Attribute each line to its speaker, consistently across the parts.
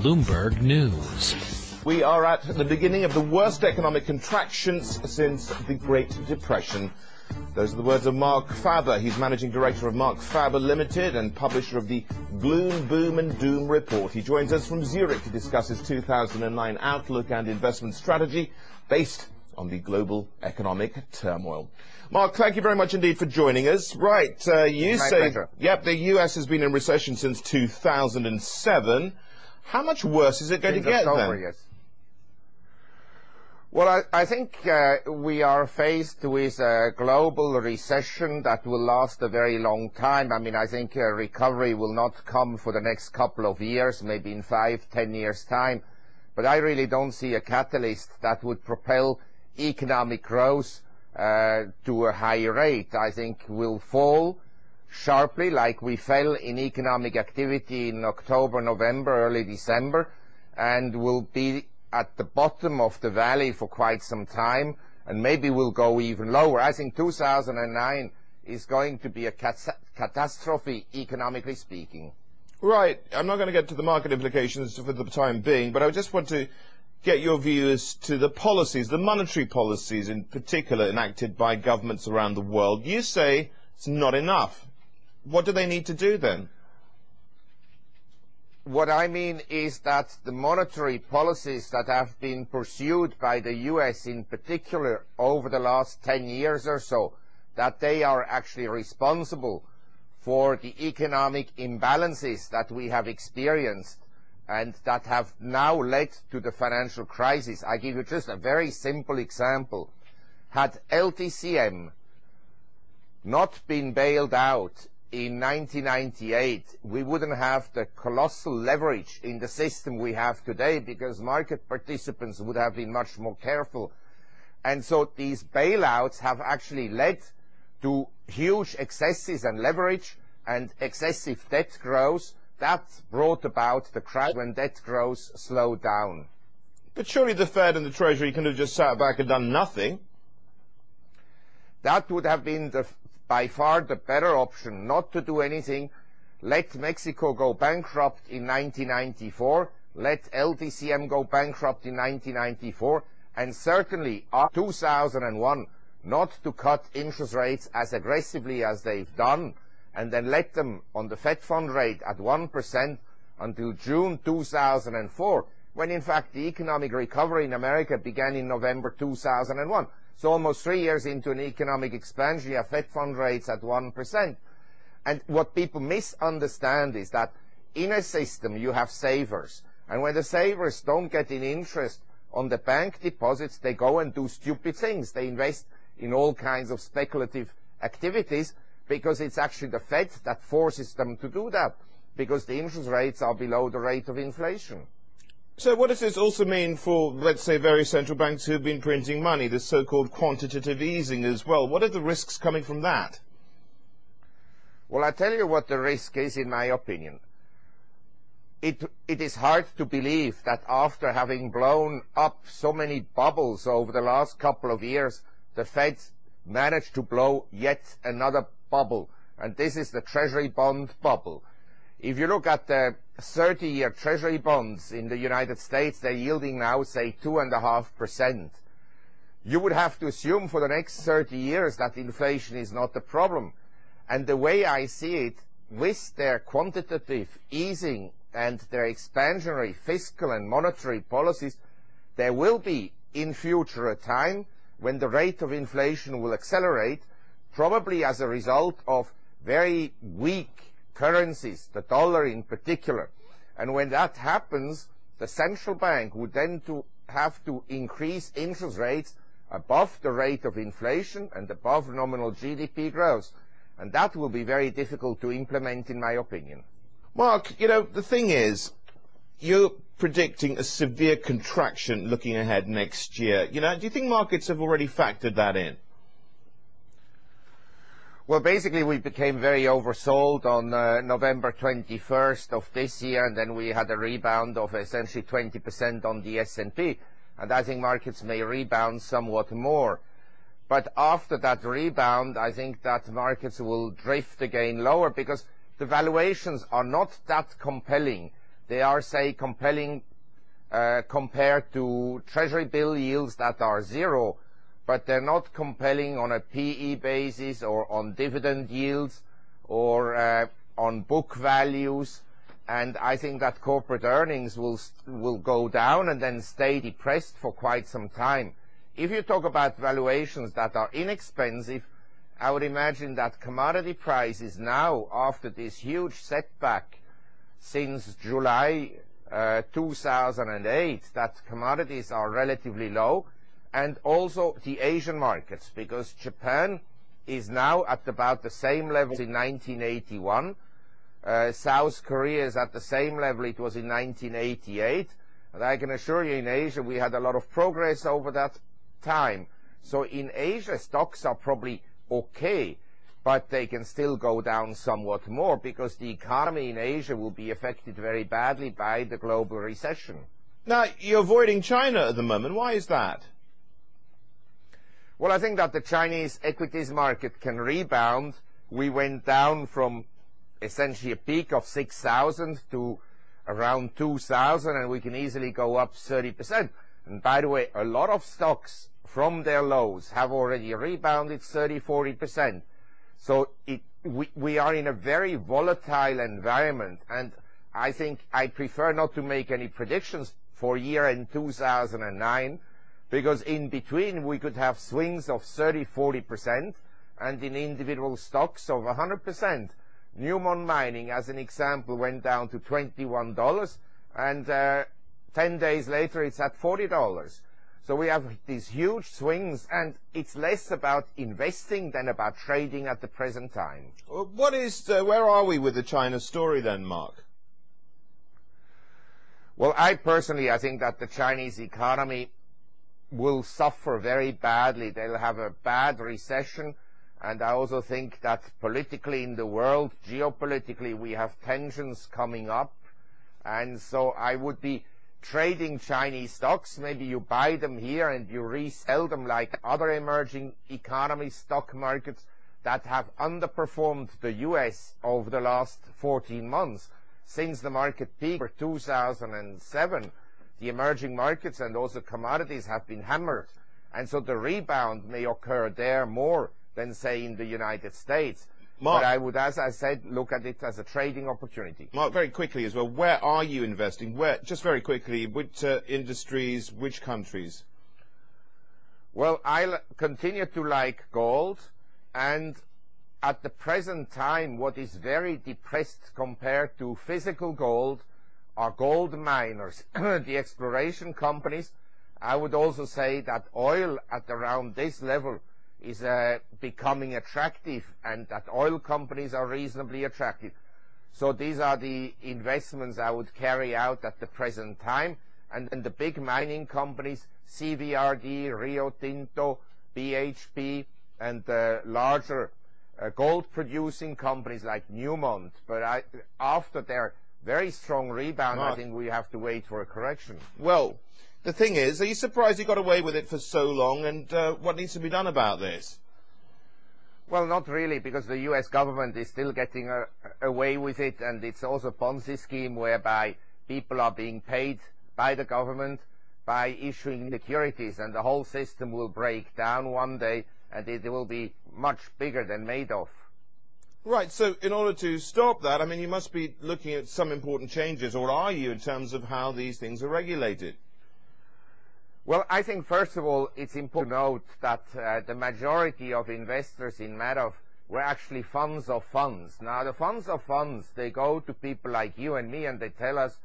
Speaker 1: Bloomberg News.
Speaker 2: We are at the beginning of the worst economic contractions since the Great Depression. Those are the words of Marc Faber. He's managing director of Marc Faber Limited and publisher of the Gloom, Boom and Doom report. He joins us from Zurich to discuss his 2009 outlook and investment strategy based on the global economic turmoil. Marc, thank you very much indeed for joining us. Right, you say,
Speaker 3: pleasure.
Speaker 2: Yep, the US has been in recession since 2007. How much worse is it going to get then?
Speaker 3: Yes. Well, I think we are faced with a global recession that will last a very long time. I mean, I think recovery will not come for the next couple of years, maybe in 5-10 years' time. But I really don't see a catalyst that would propel economic growth to a higher rate. I think we'll fall sharply like we fell in economic activity in October, November, early December, and will be at the bottom of the valley for quite some time, and maybe we'll go even lower. I think 2009 is going to be a catastrophe, economically speaking.
Speaker 2: Right. I'm not going to get to the market implications for the time being, but I just want to get your view as to the policies, the monetary policies in particular enacted by governments around the world. You say it's not enough. What do they need to do then?
Speaker 3: What I mean is that the monetary policies that have been pursued by the US in particular over the last 10 years or so, that they are actually responsible for the economic imbalances that we have experienced and that have now led to the financial crisis. I give you just a very simple example. Had LTCM not been bailed out in 1998, we wouldn't have the colossal leverage in the system we have today, because market participants would have been much more careful. And so these bailouts have actually led to huge excesses and leverage and excessive debt growth. That brought about the crash when debt growth slowed down.
Speaker 2: But surely the Fed and the Treasury could have just sat back and done nothing.
Speaker 3: That would have been by far the better option, not to do anything. Let Mexico go bankrupt in 1994, let LTCM go bankrupt in 1994, and certainly after 2001 not to cut interest rates as aggressively as they've done, and then let them on the Fed fund rate at 1% until June 2004, when in fact the economic recovery in America began in November 2001. So almost 3 years into an economic expansion, you have Fed fund rates at 1%. And what people misunderstand is that in a system you have savers. And when the savers don't get any interest on the bank deposits, they go and do stupid things. They invest in all kinds of speculative activities, because it's actually the Fed that forces them to do that, because the interest rates are below the rate of inflation.
Speaker 2: So what does this also mean for, let's say, various central banks who have been printing money, the so-called quantitative easing as well? What are the risks coming from that?
Speaker 3: Well, I tell you what the risk is, in my opinion. It is hard to believe that after having blown up so many bubbles over the last couple of years, the Fed managed to blow yet another bubble, and this is the Treasury bond bubble. If you look at the 30-year Treasury bonds in the United States, they're yielding now, say, 2.5%. You would have to assume for the next 30 years that inflation is not the problem. And the way I see it, with their quantitative easing and their expansionary fiscal and monetary policies, there will be in future a time when the rate of inflation will accelerate, probably as a result of very weak currencies, the dollar in particular. And when that happens, the central bank would then have to increase interest rates above the rate of inflation and above nominal GDP growth. And that will be very difficult to implement, in my opinion.
Speaker 2: Marc, you know, the thing is, you're predicting a severe contraction looking ahead next year. You know, do you think markets have already factored that in?
Speaker 3: Well, basically, we became very oversold on November 21st of this year, and then we had a rebound of essentially 20% on the S&P. And I think markets may rebound somewhat more. But after that rebound, I think that markets will drift again lower, because the valuations are not that compelling They are, say, compelling compared to treasury bill yields that are zero, but they're not compelling on a PE basis or on dividend yields or on book values. And I think that corporate earnings will go down and then stay depressed for quite some time. If you talk about valuations that are inexpensive, I would imagine that commodity prices now, after this huge setback since July 2008, that commodities are relatively low, and also the Asian markets, because Japan is now at about the same level in 1981. South Korea is at the same level it was in 1988. And I can assure you, in Asia we had a lot of progress over that time. So in Asia, stocks are probably okay, but they can still go down somewhat more because the economy in Asia will be affected very badly by the global recession.
Speaker 2: Now, you're avoiding China at the moment. Why is that?
Speaker 3: Well, I think that the Chinese equities market can rebound. We went down from essentially a peak of 6,000 to around 2,000, and we can easily go up 30%. And by the way, a lot of stocks from their lows have already rebounded 30-40%. So we are in a very volatile environment, and I think I prefer not to make any predictions for year-end 2009, because in between we could have swings of 30-40% and in individual stocks of 100%. Newmont Mining, as an example, went down to $21, and 10 days later it's at $40. So we have these huge swings, and it's less about investing than about trading at the present time.
Speaker 2: What is, where are we with the China story then, Mark?
Speaker 3: Well, I think that the Chinese economy will suffer very badly. They'll have a bad recession. And I also think that politically in the world, geopolitically, we have tensions coming up. And so I would be trading Chinese stocks. Maybe you buy them here and you resell them like other emerging economy stock markets that have underperformed the US over the last 14 months. Since the market peak for 2007, the emerging markets and also commodities have been hammered. And so the rebound may occur there more than, say, in the United States.
Speaker 2: Mark,
Speaker 3: but I would, as I said, look at it as a trading opportunity.
Speaker 2: Mark, very quickly as well, where are you investing? Where, just very quickly, which industries, which countries?
Speaker 3: Well, I continue to like gold, and at the present time, what is very depressed compared to physical gold are gold miners, the exploration companies. I would also say that oil at around this level is becoming attractive, and that oil companies are reasonably attractive. So these are the investments I would carry out at the present time. And then the big mining companies, CVRD, Rio Tinto, BHP, and the larger gold-producing companies like Newmont. But after their very strong rebound,
Speaker 2: Mark,
Speaker 3: I think we have to wait for a correction.
Speaker 2: Well, the thing is, are you surprised you got away with it for so long, and what needs to be done about this?
Speaker 3: Well, not really, because the US government is still getting away with it, and it's also a Ponzi scheme whereby people are being paid by the government by issuing securities, and the whole system will break down one day, and it will be much bigger than Madoff.
Speaker 2: Right, so in order to stop that, I mean, you must be looking at some important changes, or are you, in terms of how these things are regulated?
Speaker 3: Well, I think, first of all, it's important to note that the majority of investors in Madoff were actually funds of funds. Now, the funds of funds, they go to people like you and me, and they tell us,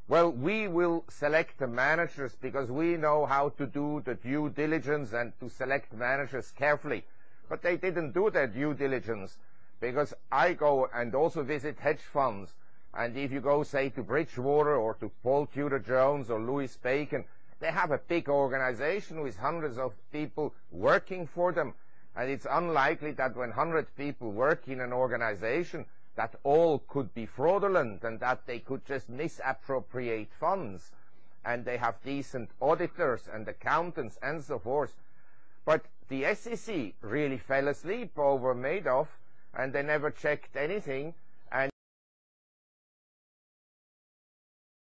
Speaker 3: well, we will select the managers because we know how to do the due diligence and to select managers carefully. But they didn't do their due diligence, because I go and also visit hedge funds, and if you go, say, to Bridgewater or to Paul Tudor Jones or Louis Bacon, they have a big organization with hundreds of people working for them, and it's unlikely that when 100 people work in an organization that all could be fraudulent and that they could just misappropriate funds, and they have decent auditors and accountants and so forth. But the SEC really fell asleep over Madoff, and they never checked anything,